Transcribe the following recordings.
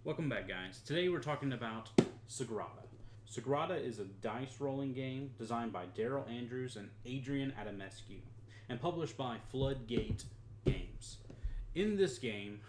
Welcome back, guys. Today we're talking about Sagrada. Sagrada is a dice rolling game designed by Daryl Andrews and Adrian Adamescu and published by Floodgate Games. In this game,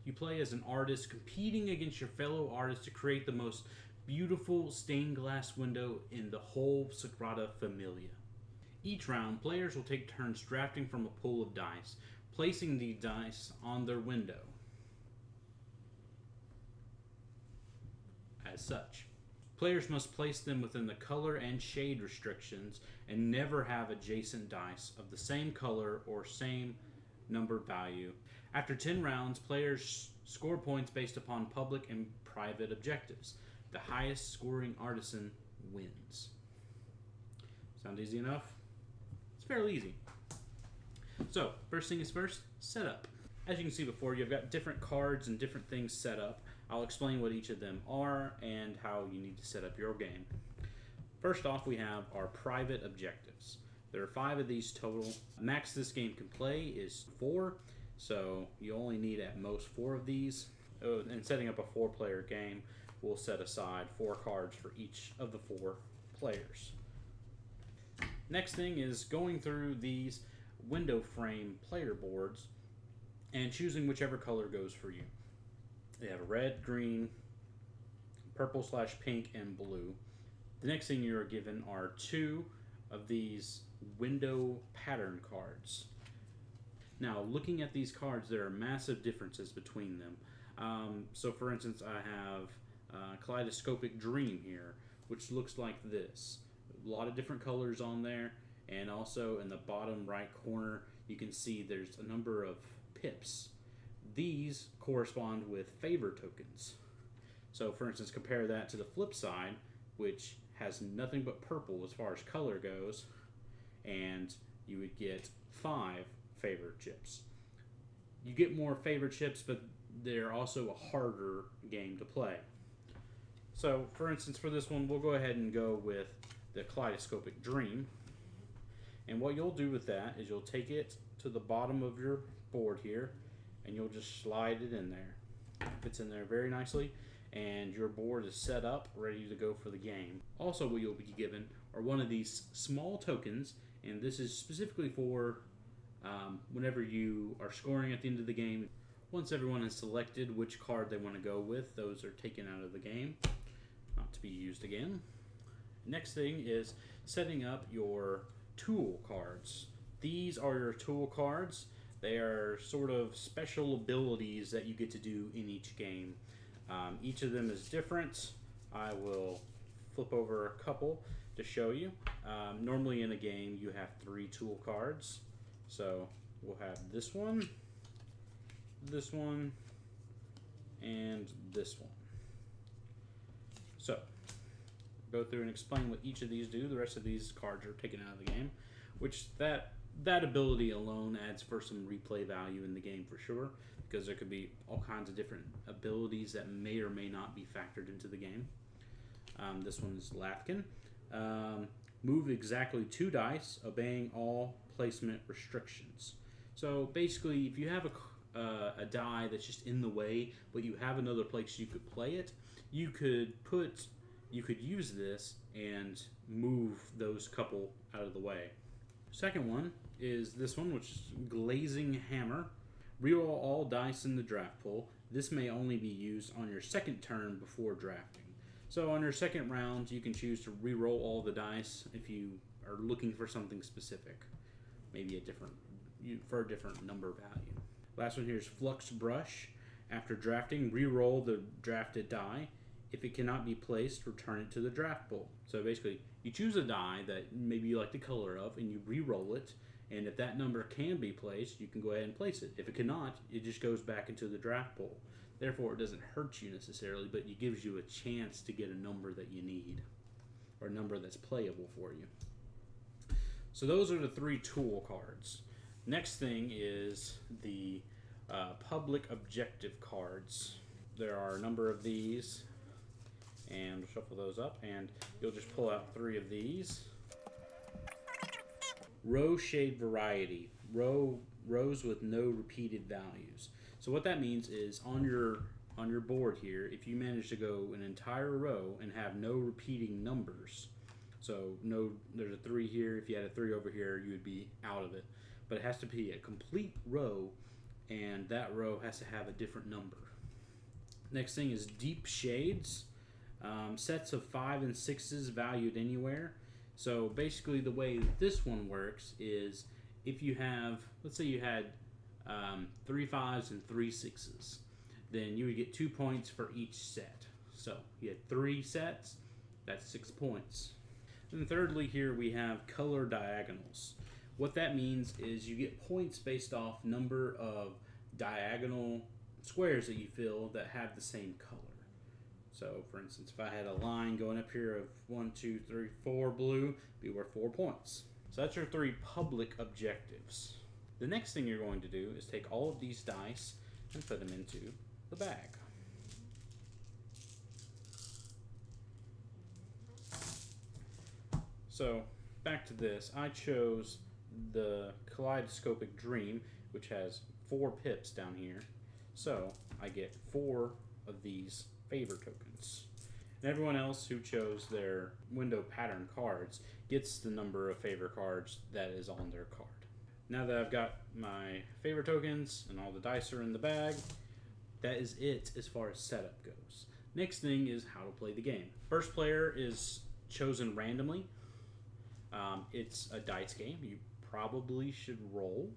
you play as an artist competing against your fellow artists to create the most beautiful stained glass window in the whole Sagrada Familia. Each round, players will take turns drafting from a pool of dice, placing these dice on their window. As such, players must place them within the color and shade restrictions and never have adjacent dice of the same color or same number value. After 10 rounds, players score points based upon public and private objectives. The highest scoring artisan wins. Sound easy enough? It's fairly easy. So, first thing is first, setup. As you can see before, you've got different cards and different things set up. I'll explain what each of them are and how you need to set up your game. First off, we have our private objectives. There are 5 of these total. Max this game can play is 4, so you only need at most 4 of these. And setting up a 4-player game, we'll set aside 4 cards for each of the 4 players. Next thing is going through these window frame player boards and choosing whichever color goes for you. They have red, green, purple/pink, and blue. The next thing you are given are 2 of these window pattern cards. Now, looking at these cards, there are massive differences between them. So, for instance, I have Kaleidoscopic Dream here, which looks like this. A lot of different colors on there, and also in the bottom right corner, you can see there's a number of pips. These correspond with favor tokens. So, for instance, compare that to the flip side, which has nothing but purple as far as color goes, and you would get 5 favor chips. You get more favor chips, but they're also a harder game to play. So, for instance, for this one, we'll go ahead and go with the Kaleidoscopic Dream. And what you'll do with that is you'll take it to the bottom of your board here, and you'll just slide it in there. It fits in there very nicely, and your board is set up, ready to go for the game. Also, what you'll be given are one of these small tokens, and this is specifically for whenever you are scoring at the end of the game. Once everyone has selected which card they want to go with, those are taken out of the game, not to be used again. Next thing is setting up your tool cards. These are your tool cards. They are sort of special abilities that you get to do in each game. Each of them is different. I will flip over a couple to show you. Normally in a game you have 3 tool cards. So we'll have this one, and this one. So go through and explain what each of these do. The rest of these cards are taken out of the game, which that ability alone adds for some replay value in the game for sure, because there could be all kinds of different abilities that may or may not be factored into the game. This one is Lafkin. Move exactly 2 dice, obeying all placement restrictions. So basically, if you have a die that's just in the way, but you have another place you could play it, you could use this and move those couple out of the way. Second one is this one, which is Glazing Hammer. Reroll all dice in the draft pool. This may only be used on your second turn before drafting. So on your second round, you can choose to reroll all the dice if you are looking for something specific, maybe a different number value. Last one here is Flux Brush. After drafting, reroll the drafted die. If it cannot be placed, return it to the draft pool. So basically, you choose a die that maybe you like the color of, and you re-roll it, and if that number can be placed, you can go ahead and place it. If it cannot, it just goes back into the draft pool. Therefore, it doesn't hurt you necessarily, but it gives you a chance to get a number that you need, or a number that's playable for you. So those are the 3 tool cards. Next thing is the public objective cards. There are a number of these, and we'll shuffle those up, and you'll just pull out 3 of these. Row shade variety. Rows with no repeated values. So what that means is on your on your board here, if you manage to go an entire row and have no repeating numbers, so no, there's a 3 here, if you had a 3 over here, you would be out of it. But it has to be a complete row, and that row has to have a different number. Next thing is deep shades. Sets of 5 and 6s valued anywhere. So basically the way that this one works is if you have, let's say you had 3 5s and 3 6s, then you would get 2 points for each set. So you had 3 sets, that's 6 points. And thirdly here we have color diagonals. What that means is you get points based off number of diagonal squares that you fill that have the same color. So for instance, if I had a line going up here of 1, 2, 3, 4 blue, it'd be worth 4 points. So that's your 3 public objectives. The next thing you're going to do is take all of these dice and put them into the bag. So back to this, I chose the Kaleidoscopic Dream, which has 4 pips down here. So I get 4 of these favor tokens. And everyone else who chose their window pattern cards gets the number of favor cards that is on their card. Now that I've got my favor tokens and all the dice are in the bag, that is it as far as setup goes. Next thing is how to play the game. First player is chosen randomly. It's a dice game. You probably should roll.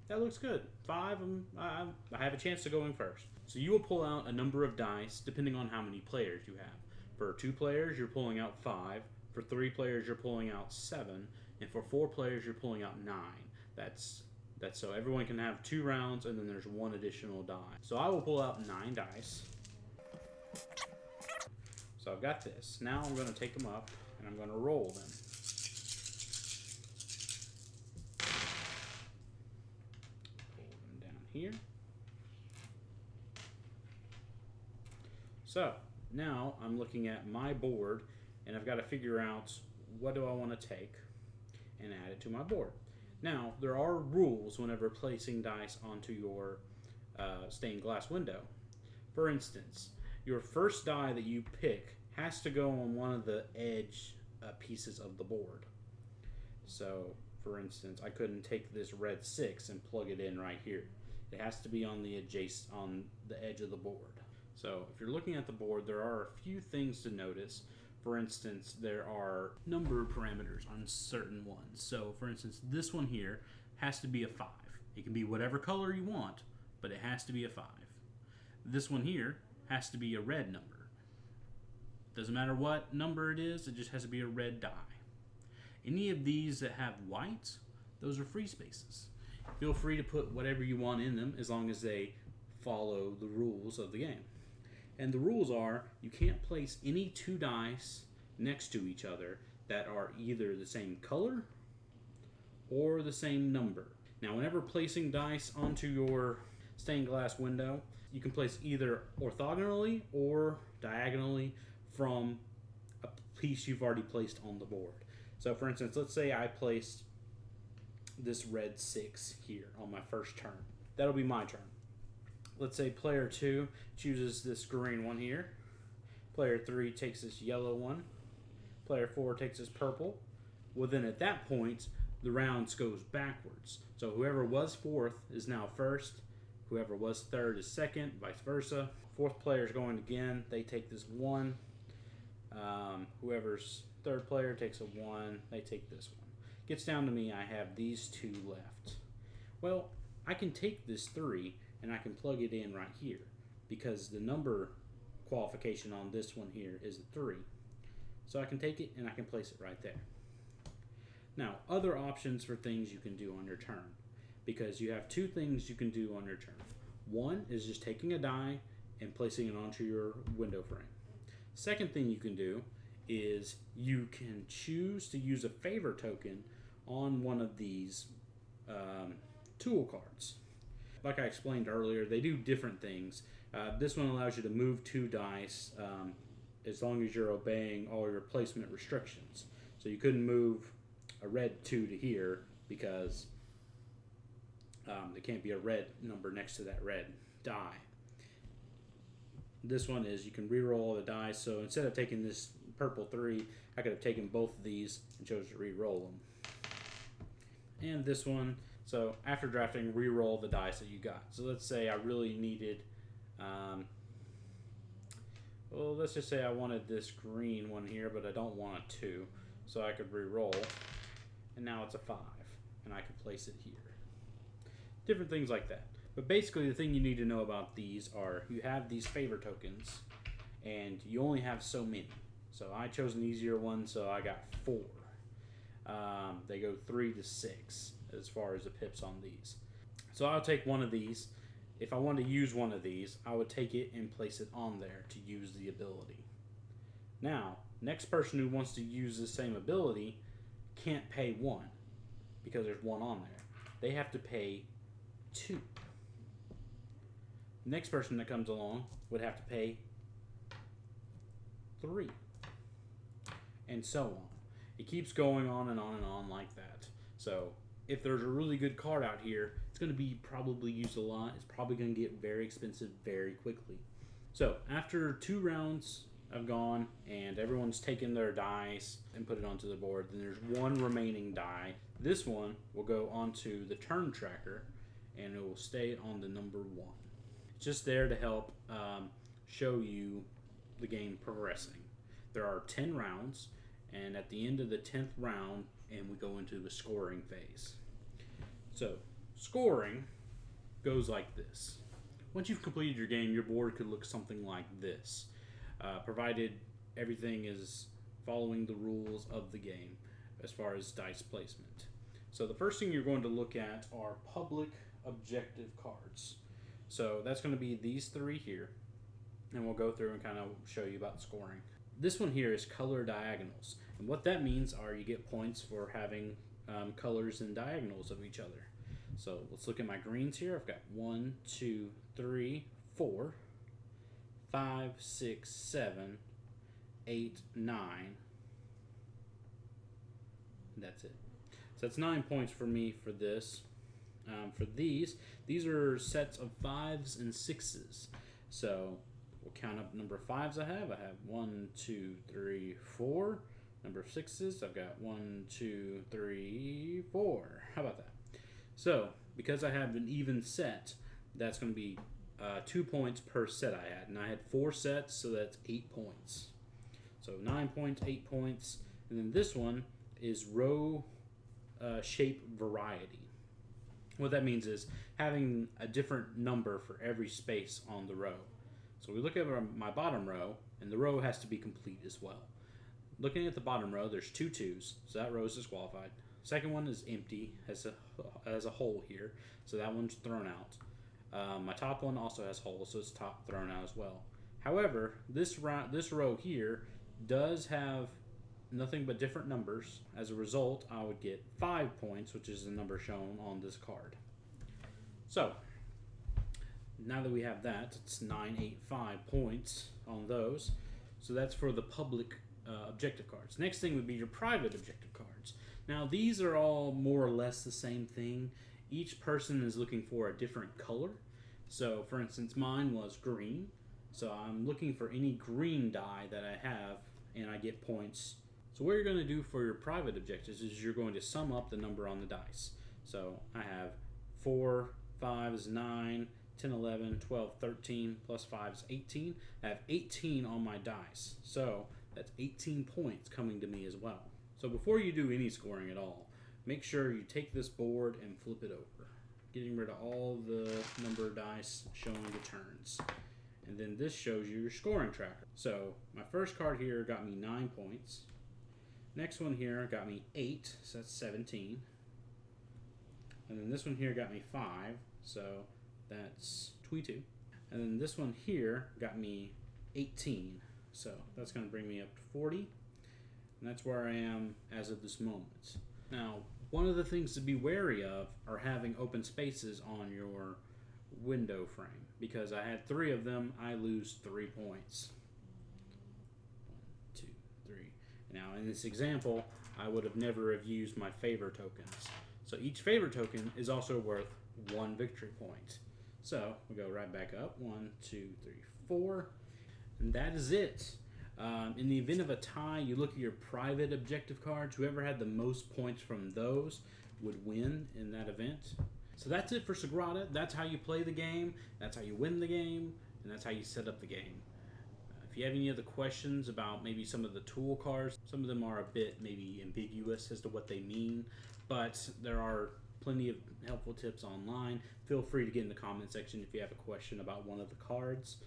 That looks good. 5, I have a chance to go in first. So you will pull out a number of dice depending on how many players you have. For 2 players, you're pulling out 5. For 3 players, you're pulling out 7. And for 4 players, you're pulling out 9. That's so everyone can have 2 rounds, and then there's 1 additional die. So I will pull out 9 dice. So I've got this. Now I'm going to take them up, and I'm going to roll them. Pull them down here. So now I'm looking at my board, and I've got to figure out what do I want to take and add it to my board. Now, there are rules whenever placing dice onto your stained glass window. For instance, your first die that you pick has to go on one of the edge pieces of the board. So, for instance, I couldn't take this red 6 and plug it in right here. It has to be on the edge of the board. So, if you're looking at the board, there are a few things to notice. For instance, there are number parameters on certain ones. So, for instance, this one here has to be a 5. It can be whatever color you want, but it has to be a 5. This one here has to be a red number. Doesn't matter what number it is, it just has to be a red die. Any of these that have white, those are free spaces. Feel free to put whatever you want in them as long as they follow the rules of the game. And the rules are, you can't place any 2 dice next to each other that are either the same color or the same number. Now, whenever placing dice onto your stained glass window, you can place either orthogonally or diagonally from a piece you've already placed on the board. So, for instance, let's say I placed this red 6 here on my first turn. That'll be my turn. Let's say player 2 chooses this green one here. Player 3 takes this yellow one. Player 4 takes this purple. Well, then at that point, the rounds goes backwards. So whoever was 4th is now 1st. Whoever was 3rd is 2nd, vice versa. 4th player is going again. They take this 1. Whoever's 3rd player takes a 1. They take this 1. Gets down to me, I have these 2 left. Well, I can take this 3 and I can plug it in right here because the number qualification on this one here is a 3. So I can take it and I can place it right there. Now, other options for things you can do on your turn, because you have 2 things you can do on your turn. One is just taking a die and placing it onto your window frame. Second thing you can do is you can choose to use a favor token on one of these tool cards. Like I explained earlier, they do different things. This one allows you to move 2 dice as long as you're obeying all your placement restrictions. So you couldn't move a red 2 to here because there can't be a red number next to that red die. This one is you can re-roll the dice, so instead of taking this purple 3, I could have taken both of these and chose to re-roll them. And this one, so after drafting, re-roll the dice that you got. So let's say I really needed, well, let's just say I wanted this green one here, but I don't want a 2. So I could re-roll, and now it's a 5, and I could place it here. Different things like that. But basically the thing you need to know about these are you have these favor tokens, and you only have so many. So I chose an easier one, so I got 4. They go 3 to 6 as far as the pips on these. So I'll take one of these. If I want to use one of these, I would take it and place it on there to use the ability. Now, next person who wants to use the same ability can't pay 1 because there's 1 on there. They have to pay 2. Next person that comes along would have to pay 3. And so on. It keeps going on and on and on like that. So if there's a really good card out here, it's going to be probably used a lot. It's probably going to get very expensive very quickly. So after 2 rounds have gone and everyone's taken their dice and put it onto the board, then there's 1 remaining die. This one will go onto the turn tracker and it will stay on the number 1. It's just there to help show you the game progressing. There are 10 rounds, and at the end of the 10th round, and we go into the scoring phase. So, scoring goes like this. Once you've completed your game, your board could look something like this, provided everything is following the rules of the game as far as dice placement. So the first thing you're going to look at are public objective cards. So that's going to be these 3 here, and we'll go through and kind of show you about scoring. This one here is color diagonals, and what that means are you get points for having colors and diagonals of each other. So let's look at my greens here. I've got 1, 2, 3, 4, 5, 6, 7, 8, 9. That's it. So that's 9 points for me for this. For these are sets of 5s and 6s. So we'll count up number of 5s I have. I have 1, 2, 3, 4. Number of 6s, I've got 1, 2, 3, 4. How about that? So because I have an even set, that's going to be 2 points per set I had. And I had 4 sets, so that's 8 points. So 9 points, 8 points. And then this one is row shape variety. What that means is having a different number for every space on the row. So we look at my bottom row, and the row has to be complete as well. Looking at the bottom row, there's 2 2s, so that row is disqualified. Second one is empty, has a hole here, so that one's thrown out. My top one also has holes, so it's thrown out as well. However, this row here does have nothing but different numbers. As a result, I would get 5 points, which is the number shown on this card. So, now that we have that, it's 9, 8, 5 points on those. So that's for the public objective cards. Next thing would be your private objective cards. Now, these are all more or less the same thing. Each person is looking for a different color. So, for instance, mine was green. So I'm looking for any green die that I have, and I get points. So what you're going to do for your private objectives is you're going to sum up the number on the dice. So I have 4, 5 is 9, 10, 11, 12, 13, plus 5 is 18. I have 18 on my dice. So that's 18 points coming to me as well. So before you do any scoring at all, make sure you take this board and flip it over, getting rid of all the number of dice showing the turns. And then this shows you your scoring tracker. So my first card here got me 9 points. Next one here got me 8, so that's 17. And then this one here got me 5, so that's 22. And then this one here got me 18, so that's going to bring me up to 40. And that's where I am as of this moment. Now, one of the things to be wary of are having open spaces on your window frame. Because I had 3 of them, I lose 3 points. 1, 2, 3. Now, in this example, I would have never have used my favor tokens. So each favor token is also worth 1 victory point. So we go right back up. 1, 2, 3, 4. And that is it. In the event of a tie, you look at your private objective cards. Whoever had the most points from those would win in that event. So that's it for Sagrada. That's how you play the game. That's how you win the game. And that's how you set up the game. If you have any other questions about maybe some of the tool cards, some of them are a bit maybe ambiguous as to what they mean, but there are plenty of helpful tips online. Feel free to get in the comment section if you have a question about one of the cards.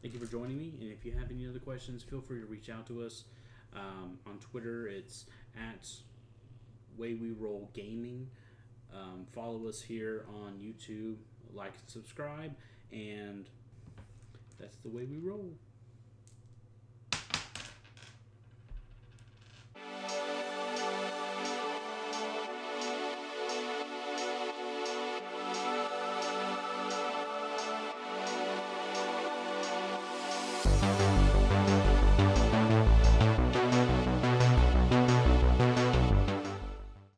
Thank you for joining me, and if you have any other questions, feel free to reach out to us. On Twitter, it's at Way We Roll Gaming. Follow us here on YouTube, like and subscribe, and that's the way we roll.